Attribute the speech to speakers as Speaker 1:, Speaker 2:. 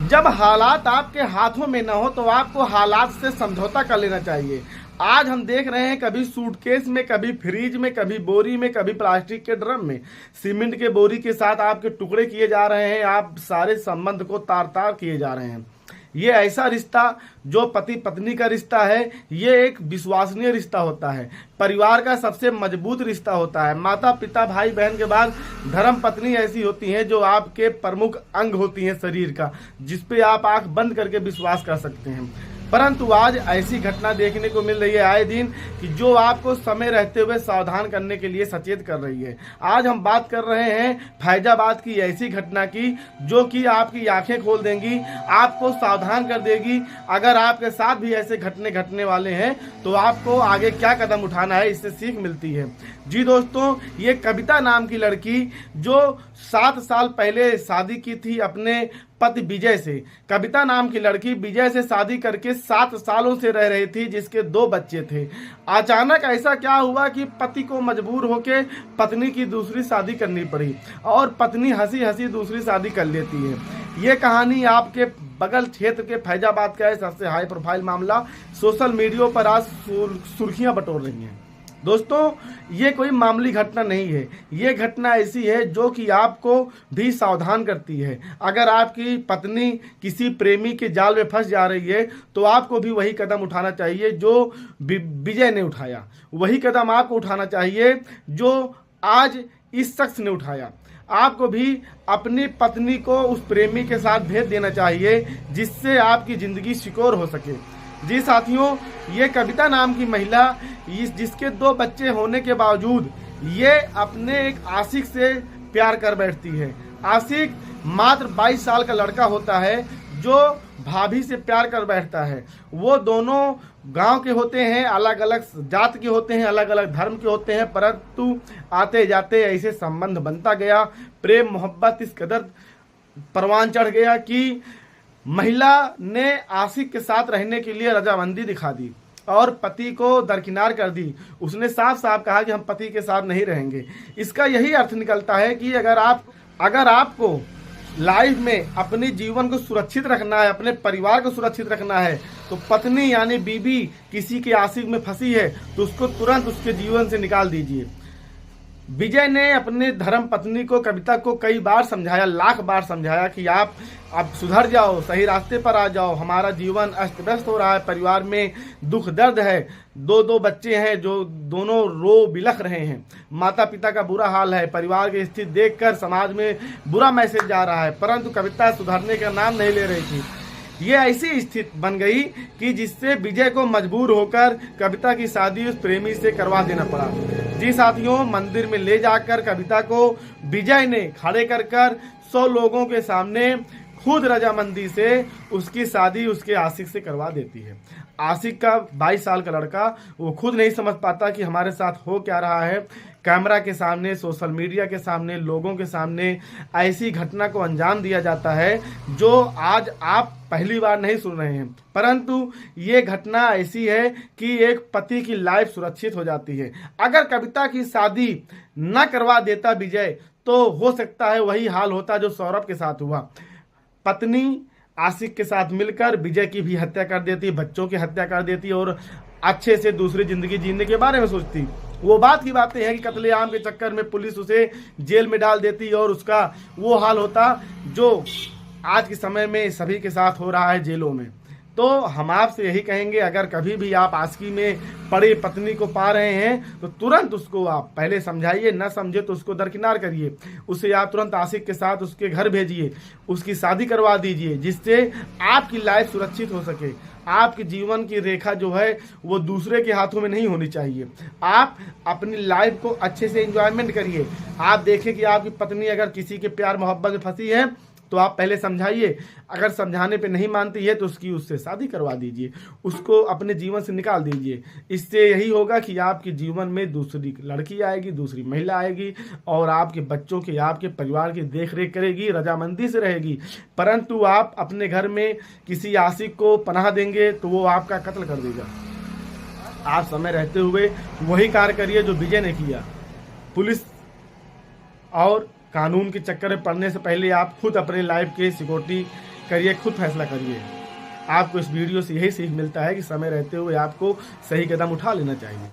Speaker 1: जब हालात आपके हाथों में ना हो तो आपको हालात से समझौता कर लेना चाहिए। आज हम देख रहे हैं कभी सूटकेस में, कभी फ्रिज में, कभी बोरी में, कभी प्लास्टिक के ड्रम में सीमेंट के बोरी के साथ आपके टुकड़े किए जा रहे हैं। आप सारे संबंध को तार तार किए जा रहे हैं। ये ऐसा रिश्ता जो पति पत्नी का रिश्ता है, ये एक विश्वसनीय रिश्ता होता है, परिवार का सबसे मजबूत रिश्ता होता है। माता पिता भाई बहन के बाद धर्म पत्नी ऐसी होती हैं जो आपके प्रमुख अंग होती हैं शरीर का, जिस पे आप आंख बंद करके विश्वास कर सकते हैं। परंतु आज ऐसी घटना देखने को मिल रही है आए दिन कि जो आपको समय रहते हुए सावधान करने के लिए सचेत कर रही है। आज हम बात कर रहे हैं फैजाबाद की ऐसी घटना की जो कि आपकी आंखें खोल देंगी, आपको सावधान कर देगी। अगर आपके साथ भी ऐसे घटने घटने वाले हैं तो आपको आगे क्या कदम उठाना है, इससे सीख मिलती है। जी दोस्तों, ये कविता नाम की लड़की जो 7 साल पहले शादी की थी अपने पति विजय से। कविता नाम की लड़की विजय से शादी करके 7 सालों से रह रही थी, जिसके 2 बच्चे थे। अचानक ऐसा क्या हुआ कि पति को मजबूर होकर पत्नी की दूसरी शादी करनी पड़ी और पत्नी हंसी हंसी दूसरी शादी कर लेती है। ये कहानी आपके बगल क्षेत्र के फैजाबाद का है सबसे हाई प्रोफाइल मामला। सोशल मीडिया पर आज सुर्खियां बटोर रही हैं। दोस्तों, ये कोई मामूली घटना नहीं है, ये घटना ऐसी है जो कि आपको भी सावधान करती है। अगर आपकी पत्नी किसी प्रेमी के जाल में फंस जा रही है तो आपको भी वही कदम उठाना चाहिए जो विजय ने उठाया। वही कदम आपको उठाना चाहिए जो आज इस शख्स ने उठाया। आपको भी अपनी पत्नी को उस प्रेमी के साथ भेज देना चाहिए जिससे आपकी जिंदगी सिक्योर हो सके। जी साथियों, ये कविता नाम की महिला जिसके 2 बच्चे होने के बावजूद ये अपने एक आशिक से प्यार कर बैठती है। आशिक मात्र 22 साल का लड़का होता है जो भाभी से प्यार कर बैठता है। वो दोनों गांव के होते हैं, अलग अलग जात के होते हैं, अलग अलग धर्म के होते हैं, परंतु आते जाते ऐसे संबंध बनता गया। प्रेम मोहब्बत इस कदर परवान चढ़ गया कि महिला ने आशिक के साथ रहने के लिए रजामंदी दिखा दी और पति को दरकिनार कर दी। उसने साफ साफ कहा कि हम पति के साथ नहीं रहेंगे। इसका यही अर्थ निकलता है कि अगर आपको लाइफ में अपने जीवन को सुरक्षित रखना है, अपने परिवार को सुरक्षित रखना है, तो पत्नी यानी बीबी किसी के आशिक में फंसी है तो उसको तुरंत उसके जीवन से निकाल दीजिए। विजय ने अपने धर्म पत्नी को, कविता को कई बार समझाया, लाख बार समझाया कि आप अब सुधर जाओ, सही रास्ते पर आ जाओ, हमारा जीवन अस्त व्यस्त हो रहा है, परिवार में दुख दर्द है, 2 बच्चे हैं जो दोनों रो बिलख रहे हैं, माता पिता का बुरा हाल है, परिवार की स्थिति देखकर समाज में बुरा मैसेज जा रहा है। परंतु कविता सुधरने का नाम नहीं ले रही थी। ये ऐसी स्थिति बन गई कि जिससे विजय को मजबूर होकर कविता की शादी उस प्रेमी से करवा देना पड़ा। जी साथियों, मंदिर में ले जाकर कविता को विजय ने खड़े कर 100 लोगों के सामने खुद रजामंदी से उसकी शादी उसके आशिक से करवा देती है। आशिक का 22 साल का लड़का, वो खुद नहीं समझ पाता कि हमारे साथ हो क्या रहा है। कैमरा के सामने, सोशल मीडिया के सामने, लोगों के सामने ऐसी घटना को अंजाम दिया जाता है जो आज आप पहली बार नहीं सुन रहे हैं। परंतु ये घटना ऐसी है कि एक पति की लाइफ सुरक्षित हो जाती है। अगर कविता की शादी न करवा देता विजय तो हो सकता है वही हाल होता जो सौरभ के साथ हुआ। पत्नी आशिक के साथ मिलकर विजय की भी हत्या कर देती, बच्चों की हत्या कर देती और अच्छे से दूसरी जिंदगी जीने के बारे में सोचती। वो बात की बातें हैं कि कत्लेआम के चक्कर में पुलिस उसे जेल में डाल देती और उसका वो हाल होता जो आज के समय में सभी के साथ हो रहा है जेलों में। तो हम आपसे यही कहेंगे, अगर कभी भी आप आशिकी में पड़े पत्नी को पा रहे हैं तो तुरंत उसको आप पहले समझाइए, न समझे तो उसको दरकिनार करिए। उसे आप तुरंत आशिक के साथ उसके घर भेजिए, उसकी शादी करवा दीजिए, जिससे आपकी लाइफ सुरक्षित हो सके। आपके जीवन की रेखा जो है वो दूसरे के हाथों में नहीं होनी चाहिए। आप अपनी लाइफ को अच्छे से एंजॉयमेंट करिए। आप देखें कि आपकी पत्नी अगर किसी के प्यार मोहब्बत में फंसी है तो आप पहले समझाइए। अगर समझाने पे नहीं मानती है तो उससे शादी करवा दीजिए, उसको अपने जीवन से निकाल दीजिए। इससे यही होगा कि आपके जीवन में दूसरी लड़की आएगी, दूसरी महिला आएगी और आपके बच्चों की, आपके परिवार की देख रेख करेगी, रजामंदी से रहेगी। परंतु आप अपने घर में किसी आशिक को पनाह देंगे तो वो आपका कत्ल कर देगा। आप समय रहते हुए वही कार्य करिए जो विजय ने किया। पुलिस और कानून के चक्कर में पड़ने से पहले आप खुद अपने लाइफ के सिक्योरिटी करिए, खुद फैसला करिए। आपको इस वीडियो से यही सीख मिलता है कि समय रहते हुए आपको सही कदम उठा लेना चाहिए।